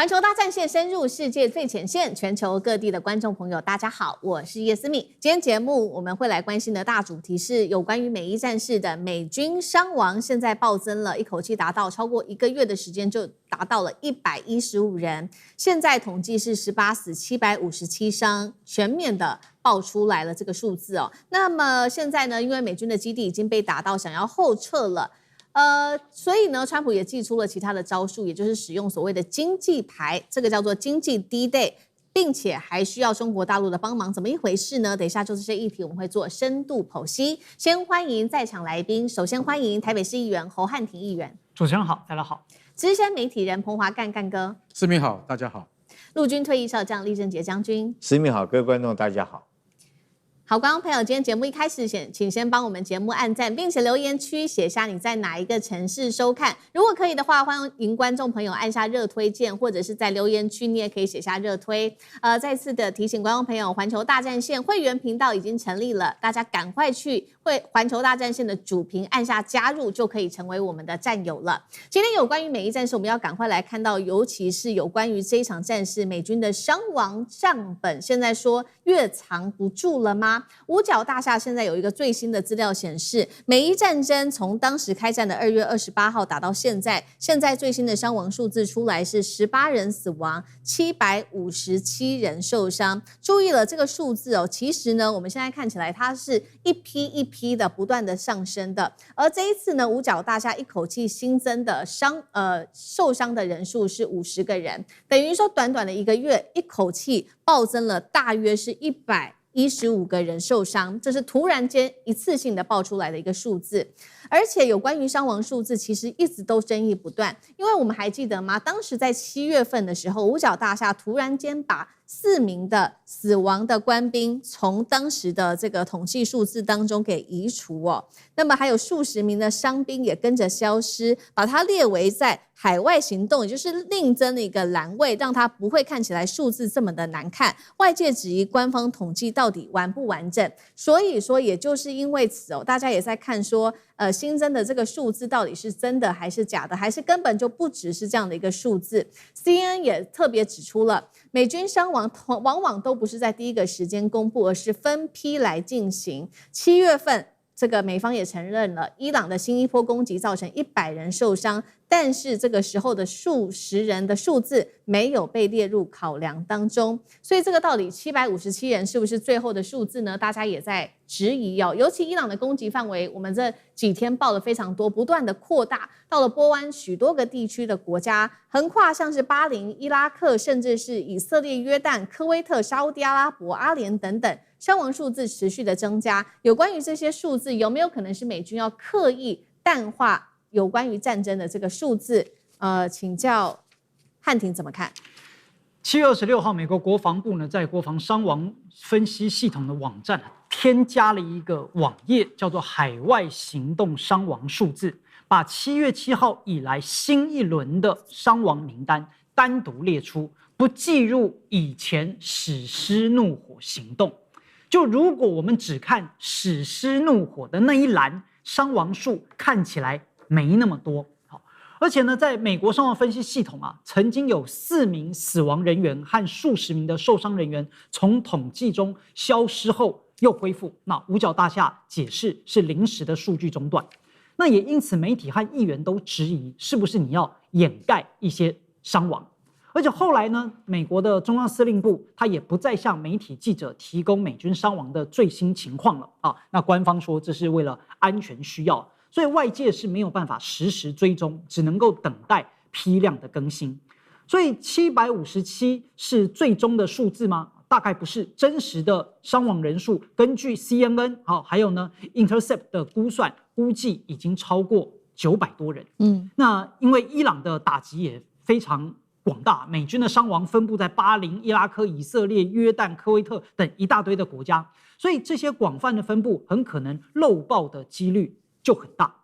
環球大戰線深入世界最前線，全球各地的觀眾朋友，大家好，我是葉思敏。今天節目我們會來關心的大主題是有關於美伊戰事的美軍傷亡，現在暴增了，一口氣達到超過1個月的時間就達到了115人，現在統計是18死757傷，全面的爆出來了這個數字哦。那麼現在呢，因為美軍的基地已經被打到，想要後撤了。所以呢，川普也祭出了其他的招數，也就是使用所謂的經濟牌，這個叫做經濟 D-Day， 並且還需要中國大陸的幫忙，怎麼一回事呢？等一下就這些議題，我們會做深度剖析。先歡迎在場來賓，首先歡迎台北市議員侯漢廷議員。主持人好，大家好。資深媒體人彭華幹幹哥。思敏好，大家好。陸軍退役少將李正傑將軍。思敏好，各位觀眾大家好。好，觀眾朋友，今天節目一開始請先幫我們節目按讚，並且留言區寫下你在哪一個城市收看。如果可以的話，歡迎觀眾朋友按下熱推鍵，或者是在留言區你也可以寫下熱推。再次的提醒觀眾朋友，環球大戰線會員頻道已經成立了，大家趕快去環球大戰線的主頻按下加入，就可以成為我們的戰友了。今天有關於美伊戰事，我們要趕快來看到，尤其是有關於這一場戰事，美軍的傷亡賬本，現在說越藏不住了嗎？五角大廈現在有一個最新的資料顯示，美伊戰爭從當時開戰的2月28號打到現在最新的傷亡數字出來是18人死亡，757人受傷。注意了這個數字哦，其實呢，我們現在看起來它是一批一批的不斷的上升的，而這一次呢，五角大廈一口氣新增的受傷的人數是50個人，等於說短短的1個月，一口氣暴增了大約是115個人受傷，這是突然間一次性的爆出來的一個數字。而且有關於傷亡數字，其實一直都爭議不斷，因為我們還記得嗎？當時在7月份的時候，五角大廈突然間把4名的死亡的官兵從當時的這個統計數字當中給移除哦，那麼還有數十名的傷兵也跟着消失，把它列為在海外行動，也就是另增了一個欄位，讓它不會看起來數字這麼的難看。外界質疑官方統計到底完不完整，所以說也就是因為此哦，大家也在看說，新增的這個數字到底是真的還是假的，還是根本就不只是這樣的一個數字。CNN 也特別指出了，美軍傷亡往往都不是在第一個時間公布，而是分批來進行。7月份，這個美方也承認了，伊朗的新一波攻擊造成100人受傷，但是這個時候的數十人的數字沒有被列入考量當中，所以這個到底757人是不是最後的數字呢？大家也在質疑哦。尤其伊朗的攻擊範圍，我們這幾天報了非常多，不斷的擴大到了波灣許多個地區的國家，橫跨像是巴林、伊拉克，甚至是以色列、約旦、科威特、沙烏地阿拉伯、阿聯等等。傷亡數字持續的增加，有關於這些數字有沒有可能是美軍要刻意淡化有關於戰爭的這個數字？請教漢廷怎麼看？7月26號，美國國防部呢在國防傷亡分析系統的網站添加了一個網頁，叫做海外行動傷亡數字，把7月7號以來新一輪的傷亡名單單獨列出，不計入以前史詩怒火行動。就如果我們只看史詩怒火的那一欄，傷亡數看起來沒那麼多。而且呢，在美國傷亡分析系統啊，曾經有4名死亡人員和數十名的受傷人員從統計中消失後又恢復。那五角大廈解釋是臨時的數據中斷。那也因此，媒體和議員都質疑，是不是你要掩蓋一些傷亡？而且後來呢，美國的中央司令部他也不再向媒體記者提供美軍傷亡的最新情況了啊。那官方說這是為了安全需要，所以外界是沒有辦法實時追蹤，只能夠等待批量的更新。所以757是最終的數字嗎？大概不是，真實的傷亡人數根據 CNN 還有呢 Intercept 的估算，估計已經超過900多人。那因為伊朗的打擊也非常廣大，美軍的傷亡分布在巴林、伊拉克、以色列、約旦、科威特等一大堆的國家，所以這些廣泛的分布很可能漏報的幾率就很大。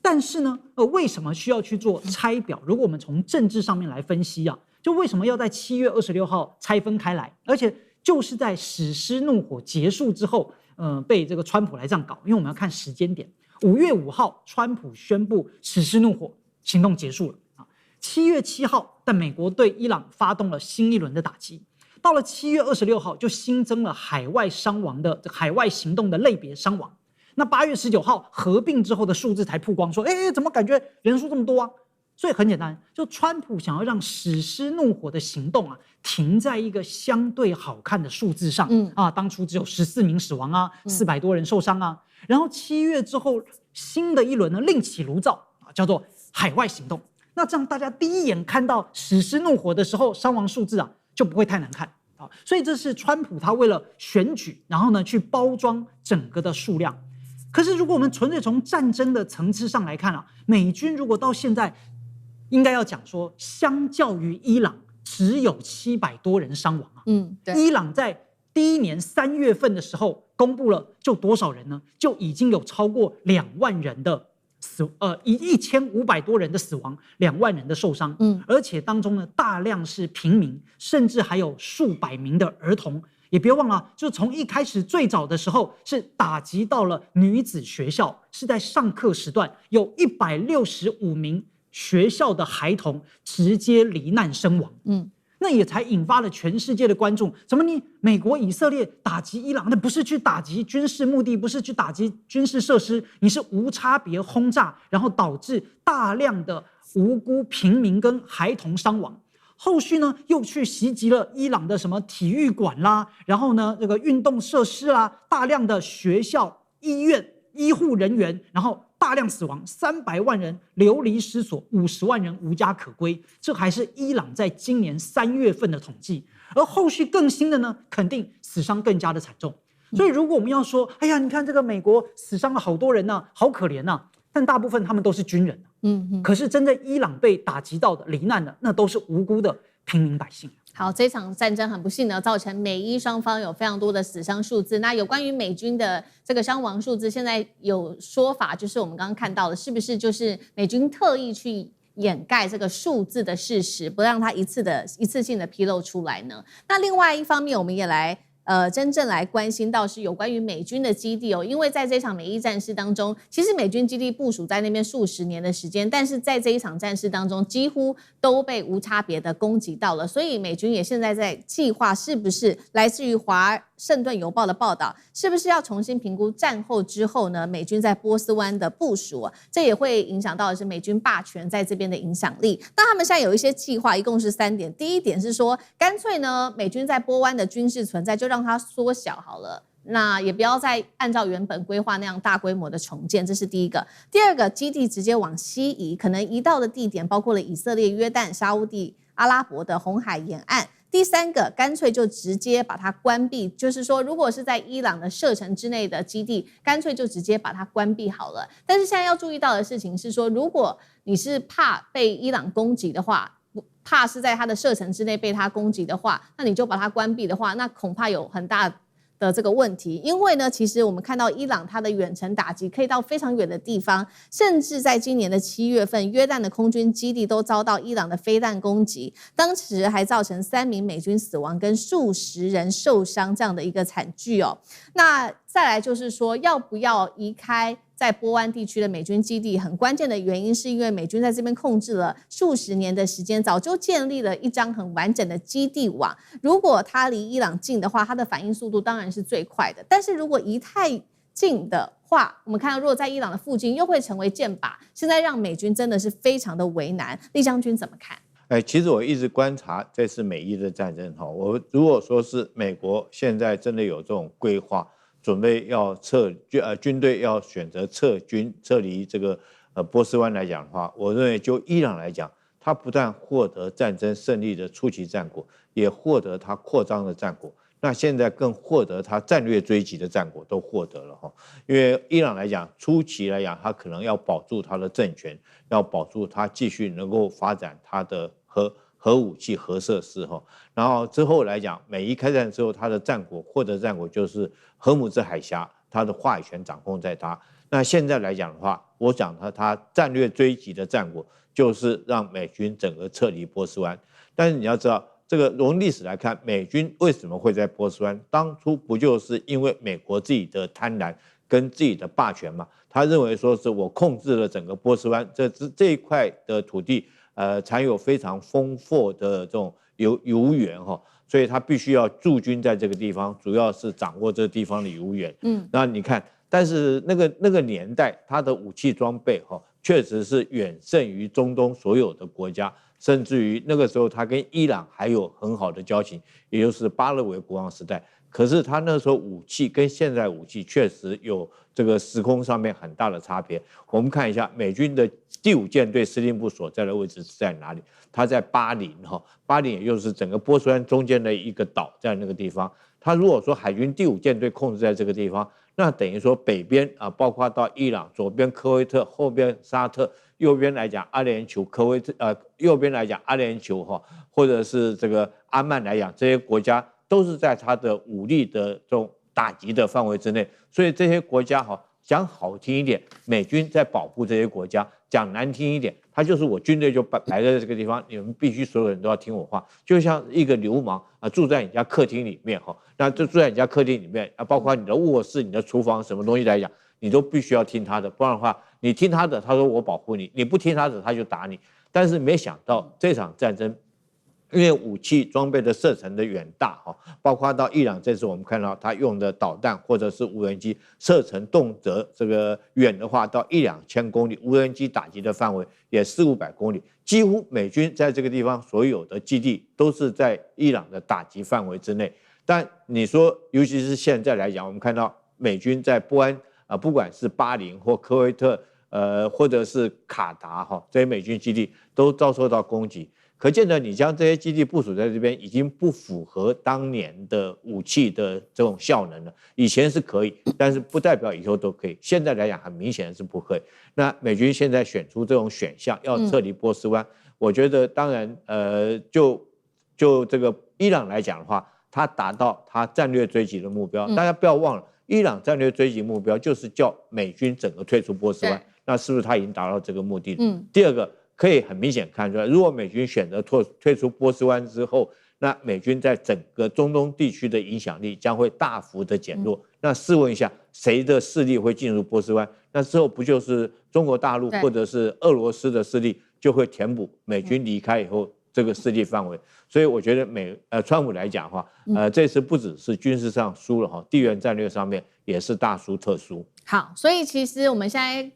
但是呢，為什麼需要去做拆表？如果我們從政治上面來分析啊，就為什麼要在7月26號拆分開來，而且就是在史詩怒火結束之後，被這個川普來這樣搞？因為我們要看時間點，5月5號，川普宣布史詩怒火行動結束了。7月7號，但美國對伊朗發動了新一輪的打擊。到了7月26號，就新增了海外傷亡的海外行動的類別傷亡。那8月19號合併之後的數字才曝光，說，怎麼感覺人數這麼多啊？所以很簡單，就川普想要讓史詩怒火的行動啊，停在一個相對好看的數字上。當初只有14名死亡啊，400多人受傷啊。然後7月之後，新的一輪呢另起爐灶啊，叫做海外行動。那這樣大家第一眼看到史詩怒火的時候，傷亡數字啊就不會太難看啊。所以這是川普他為了選舉，然後呢去包裝整個的數量。可是如果我們純粹從戰爭的層次上來看啊，美軍如果到現在應該要講說，相較於伊朗只有700多人傷亡啊。對。伊朗在第一年3月份的時候公布了，就多少人呢？就已經有超過2萬人的1500多人的死亡，2萬人的受傷。而且當中呢，大量是平民，甚至還有数百名的兒童。也別忘了，就從一開始最早的時候是打擊到了女子學校，是在上課時段有165名學校的孩童直接罹難身亡。那也才引發了全世界的關注。怎麼你美國、以色列打擊伊朗，那不是去打擊軍事目的，不是去打擊軍事設施，你是無差別轟炸，然後導致大量的無辜平民跟孩童傷亡。後續呢，又去襲擊了伊朗的什麼體育館啦，然後呢，這個運動設施啦，大量的學校、醫院、醫護人員，然後大量死亡，300萬人流離失所，50萬人無家可歸。這還是伊朗在今年3月份的統計，而後續更新的呢，肯定死傷更加的慘重。所以如果我们要說，哎呀，你看這個美國死傷了好多人吶，好可憐吶，但大部分他們都是軍人。可是真正伊朗被打擊到的、罹難的，那都是無辜的平民百姓。好，這場戰爭很不幸的造成美伊雙方有非常多的死傷數字。那有關於美軍的這個傷亡數字，現在有說法，就是我們剛剛看到的，是不是就是美軍特意去掩蓋這個數字的事實，不讓它一次性的披露出來呢？那另外一方面，我們也來真正來關心到是有關於美軍的基地哦，因為在這場美伊戰事當中，其實美軍基地部署在那邊數十年的時間，但是在這一場戰事當中，幾乎都被無差別的攻擊到了，所以美軍也現在在計劃，是不是來自於華盛頓郵報的報道，是不是要重新評估戰後之後呢，美軍在波斯灣的部署啊，這也會影響到的是美軍霸權在這邊的影響力。那他們現在有一些計劃，一共是3點。第一點是說，乾脆呢，美軍在波灣的軍事存在就讓它縮小好了，那也不要再按照原本規劃那樣大規模的重建，這是第一個。第二個，基地直接往西移，可能移到的地點包括了以色列、約旦、沙烏地阿拉伯的紅海沿岸。第三個，乾脆就直接把它關閉，就是說，如果是在伊朗的射程之內的基地，乾脆就直接把它關閉好了。但是現在要注意到的事情是說，如果你是怕被伊朗攻擊的話，怕是在它的射程之內被它攻擊的話，那你就把它關閉的話，那恐怕有很大的這個問題。因為呢，其實我們看到伊朗它的遠程打擊可以到非常遠的地方，甚至在今年的7月份，約旦的空軍基地都遭到伊朗的飛彈攻擊，當時還造成3名美軍死亡跟數十人受傷這樣的一個慘劇哦。那再來就是說，要不要移開在波灣地區的美軍基地，很關鍵的原因是因為美軍在這邊控制了數十年的時間，早就建立了一張很完整的基地網。如果它離伊朗近的話，它的反應速度當然是最快的。但是如果移太近的話，我們看到如果在伊朗的附近，又會成為箭靶。現在讓美軍真的是非常的為難。酈將軍怎麼看？其實我一直觀察這次美伊的戰爭，我如果說是美國現在真的有這種規劃，準備要軍隊要選擇撤離這個波斯灣來講的話，我認為就伊朗來講，他不但獲得戰爭勝利的初期戰果，也獲得他擴張的戰果，那現在更獲得他戰略追擊的戰果都獲得了哈。因為伊朗來講，初期來講，他可能要保住他的政權，要保住他繼續能夠發展他的核武器、核設施哈，然後之後來講，美伊開戰之後，他的戰果獲得戰果就是荷姆茲海峽，他的話語權掌控在他。那現在來講的話，我講他戰略追擊的戰果就是讓美軍整個撤離波斯灣。但是你要知道，這個從歷史來看，美軍為什麼會在波斯灣？當初不就是因為美國自己的貪婪跟自己的霸權嘛？他認為說是我控制了整個波斯灣這一塊的土地。產有非常豐富的這種油源哈，所以他必須要駐軍在這個地方，主要是掌握這個地方的油源。那你看，但是那個年代，他的武器裝備哈，確實是遠勝於中東所有的國家，甚至於那個時候他跟伊朗還有很好的交情，也就是巴勒維國王時代。可是他那時候武器跟現在武器確實有這個時空上面很大的差別。我們看一下美軍的第5艦隊司令部所在的位置是在哪裡？它在巴林哈，巴林也就是整個波斯灣中間的一個島，在那個地方。他如果說海軍第5艦隊控制在這個地方，那等於說北邊啊，包括到伊朗，左邊科威特，後邊沙特，右邊來講阿聯酋，右邊來講阿聯酋哈，或者是這個阿曼來講，這些國家都是在他的武力的這種打擊的範圍之內。所以這些國家哈，講好聽一點，美軍在保護這些國家；講難聽一點，他就是我軍隊就擺在這個地方，你們必須所有人都要聽我話，就像一個流氓啊，住在你家客廳裡面哈，那就住在你家客廳裡面啊，包括你的臥室、你的廚房什麼東西來講，你都必須要聽他的，不然的話，你聽他的，他說我保護你；你不聽他的，他就打你。但是沒想到這場戰爭，因為武器裝備的射程的遠大哈，包括到伊朗這次我們看到他用的導彈或者是無人機，射程動輒這個遠的話到1-2千公里，無人機打擊的範圍也400-500公里，幾乎美軍在這個地方所有的基地都是在伊朗的打擊範圍之內。但你說，尤其是現在來講，我們看到美軍在波安啊，不管是巴林或科威特，或者是卡達哈，這些美軍基地都遭受到攻擊。可見得你將這些基地部署在這邊，已經不符合當年的武器的這種效能了。以前是可以，但是不代表以後都可以。現在來講，很明顯是不可以。那美軍現在選出這種選項，要撤離波斯灣，我覺得當然，就這個伊朗來講的話，它達到它戰略追擊的目標。大家不要忘了，伊朗戰略追擊目標就是叫美軍整個退出波斯灣。那是不是他已經達到這個目的了？第二個。可以很明顯看出來，如果美軍選擇退出波斯灣之後，那美軍在整個中東地區的影響力將會大幅的減弱。那試問一下，誰的勢力會進入波斯灣？那之後不就是中國大陸或者是俄羅斯的勢力就會填補美軍離開以後這個勢力範圍？所以我覺得川普來講的話，這次不只是軍事上輸了哈，地緣戰略上面也是大輸特輸。好，所以其實我們現在。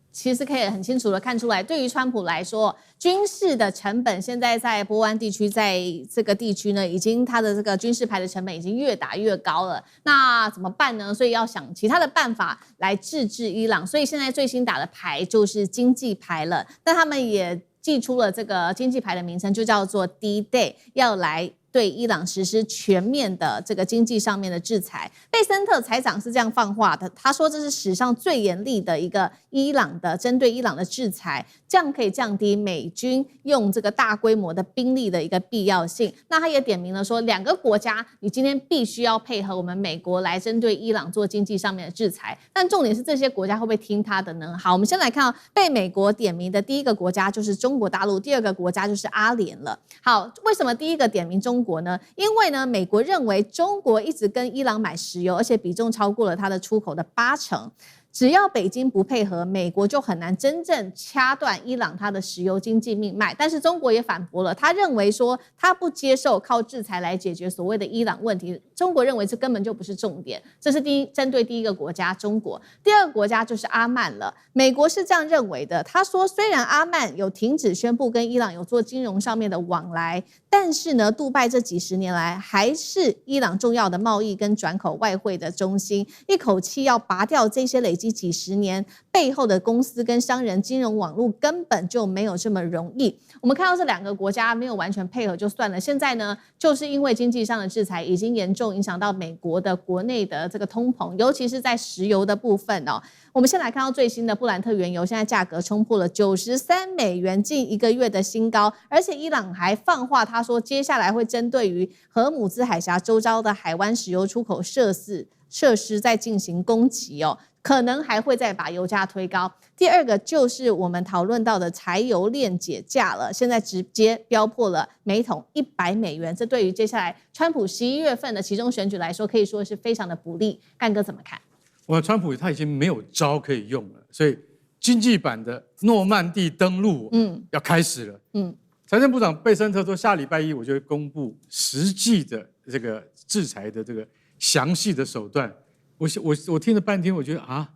其實可以很清楚的看出來，對於川普來說，軍事的成本現在在波灣地區，在這個地區呢，已經他的這個軍事牌的成本已經越打越高了。那怎麼辦呢？所以要想其他的辦法來制止伊朗。所以現在最新打的牌就是經濟牌了。但他們也祭出了這個經濟牌的名稱，就叫做 D-Day， 要來對伊朗實施全面的這個經濟上面的制裁。貝森特財長是這樣放話的，他說這是史上最嚴厲的一個伊朗的針對伊朗的制裁，這樣可以降低美軍用這個大規模的兵力的一個必要性。那他也點明了說，2個國家你今天必須要配合我們美國來針對伊朗做經濟上面的制裁。但重點是這些國家會不會聽他的呢？好，我們先來看到被美國點名的第一個國家就是中國大陸，第2個國家就是阿聯了。好，為什麼第一個點名中國呢？因為呢，美國認為中國一直跟伊朗買石油，而且比重超過了它的出口的80%。只要北京不配合，美國就很難真正掐斷伊朗它的石油經濟命脈。但是中國也反駁了，他認為說他不接受靠制裁來解決所謂的伊朗問題。中國認為這根本就不是重點。這是針對第一個國家中國，第2個國家就是阿曼了。美國是這樣認為的，他說雖然阿曼有停止宣布跟伊朗有做金融上面的往來，但是呢，杜拜這幾十年來還是伊朗重要的貿易跟轉口外匯的中心，一口氣要拔掉這些累積幾十年背後的公司跟商人金融網絡，根本就沒有這麼容易。我們看到這2個國家沒有完全配合就算了，現在呢，就是因為經濟上的制裁已經嚴重影響到美國的國內的這個通膨，尤其是在石油的部分哦。我們先來看到最新的布蘭特原油，現在價格衝破了$93，近1個月的新高。而且伊朗還放話，他說接下來會針對於荷姆茲海峽周遭的海灣石油出口設施在進行攻擊哦，可能還會再把油價推高。第2個就是我們討論到的柴油鏈解價了，現在直接飆破了每桶$100，這對於接下來川普11月份的期中選舉來說，可以說是非常的不利。幹哥怎麼看？川普他已經沒有招可以用了，所以經濟版的諾曼底登陸，要開始了。財政部長貝森特說，下禮拜一我就會公布實際的這個制裁的這個詳細的手段。我聽了半天，我覺得啊，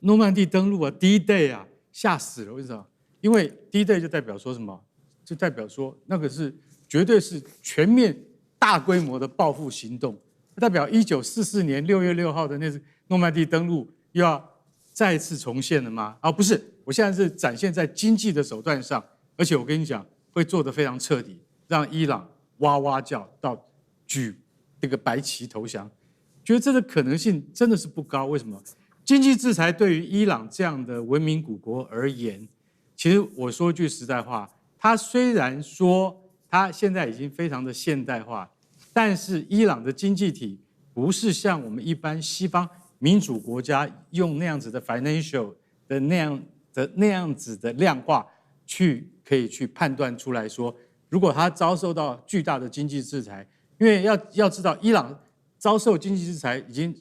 諾曼底登陸啊 ，D-Day 啊，嚇死了！為什麼？因為 D-Day 就代表說什麼？就代表說那個是絕對是全面大規模的報復行動。代表1944年6月6號的那次諾曼底登陸又要再次重現了嗎？啊，不是，我現在是展現在經濟的手段上，而且我跟你講，會做得非常徹底，讓伊朗哇哇叫到舉這個白旗投降。覺得這個可能性真的是不高。為什麼？經濟制裁對於伊朗這樣的文明古國而言，其實我說句實在話，它雖然說它現在已經非常的現代化，但是伊朗的經濟體不是像我們一般西方民主國家用那樣子的 financial 的那樣子的量化可以去判斷出來說，如果它遭受到巨大的經濟制裁，因為要知道伊朗遭受經濟制裁已經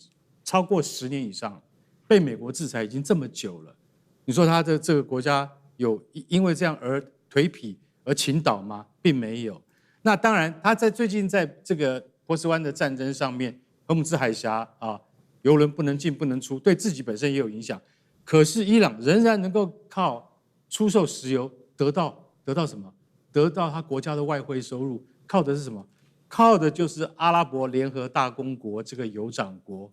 超過10年以上，被美國制裁已經這麼久了。你說他的這個國家有因為這樣而頹圮而傾倒嗎？並沒有。那當然，他最近在這個波斯灣的戰爭上面，荷姆茲海峽啊，油輪不能進不能出，對自己本身也有影響。可是伊朗仍然能夠靠出售石油得到什麼？得到他國家的外匯收入，靠的是什麼？靠的就是阿拉伯聯合大公國這個酋長國，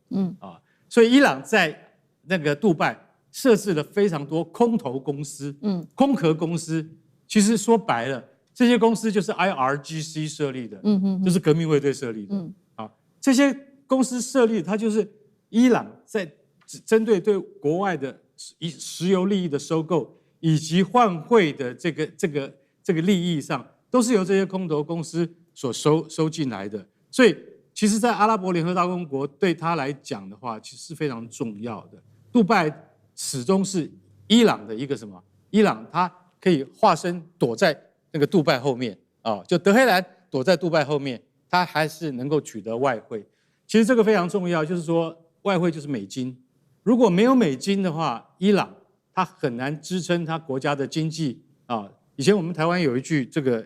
所以伊朗在那個杜拜設置了非常多空投公司，空殼公司。其實說白了，這些公司就是 IRGC 設立的，就是革命衛隊設立的，這些公司設立，它就是伊朗在針對國外的石油利益的收購以及換匯的這個利益上，都是由這些空投公司所收進來的。所以其實在阿拉伯聯合大公國對他來講的話，其實是非常重要的。杜拜始終是伊朗的一個什麼？伊朗它可以化身躲在那個杜拜後面啊，就德黑蘭躲在杜拜後面，它還是能夠取得外匯。其實這個非常重要，就是說外匯就是美金。如果沒有美金的話，伊朗它很難支撐它國家的經濟啊。以前我們台灣有一句這個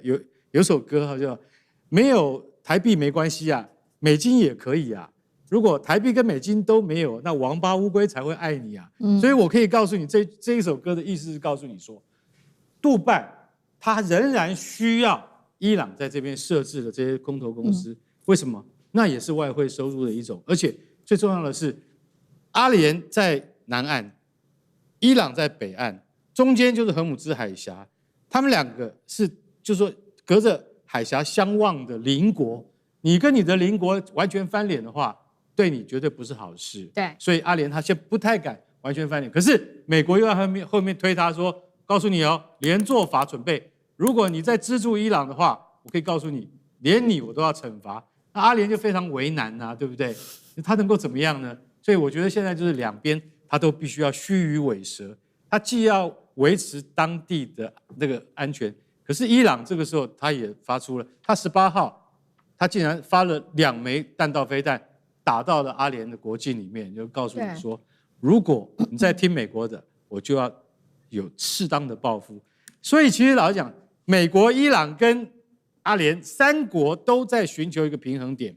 有首歌叫“沒有台幣沒關係啊，美金也可以啊。如果台幣跟美金都沒有，那王八烏龜才會愛你啊。”所以我可以告訴你，這一首歌的意思是告訴你說，杜拜它仍然需要伊朗在這邊設置的這些空投公司。為什麼？那也是外匯收入的一種。而且最重要的是，阿聯在南岸，伊朗在北岸，中間就是荷姆茲海峽。他們兩個是，就是說隔着海峽相望的鄰國。你跟你的鄰國完全翻臉的話，對你絕對不是好事。對，所以阿聯他現在不太敢完全翻臉。可是美國又要後面推他說，告訴你哦，連坐法準備。如果你再資助伊朗的話，我可以告訴你，連你我都要懲罰。那阿聯就非常為難啊，對不對？他能夠怎麼樣呢？所以我覺得現在就是兩邊他都必須要須臾尾舌，他既要維持當地的那個安全，可是伊朗這個時候他也發出了，他18號他竟然發了2枚彈道飛彈打到了阿聯的國境裡面，就告訴你說，如果你再聽美國的，我就要有適當的報復。所以其實老實講，美國、伊朗跟阿聯3國都在尋求一個平衡點。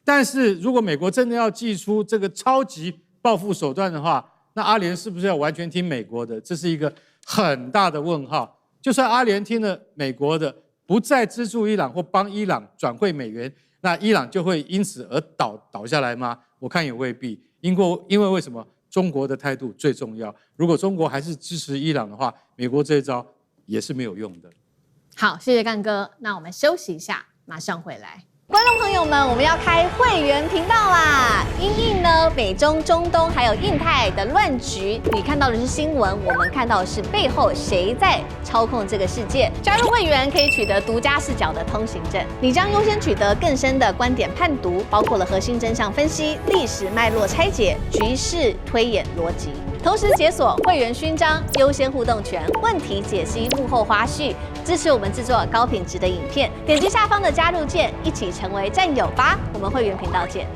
但是如果美國真的要祭出這個超級報復手段的話，那阿聯是不是要完全聽美國的？這是一個很大的問號。就算阿聯聽了美國的，不再資助伊朗或幫伊朗轉匯美元，那伊朗就會因此而倒下來嗎？我看也未必。因為為什麼？中國的態度最重要。如果中國還是支持伊朗的話，美國這一招也是沒有用的。好，謝謝幹哥。那我們休息一下，馬上回來。觀眾朋友們，我們要開會員頻道啦！因應呢美中、中東還有印太的亂局，你看到的是新聞，我們看到的是背後誰在操控這個世界。加入會員可以取得獨家視角的通行證，你將優先取得更深的觀點判讀，包括了核心真相分析、歷史脈絡拆解、局勢推演邏輯。同時解鎖會員勳章、優先互動權、問題解析、幕後花絮，支持我們制作高品質的影片。點擊下方的加入鍵，一起成為戰友吧！我們會員頻道見。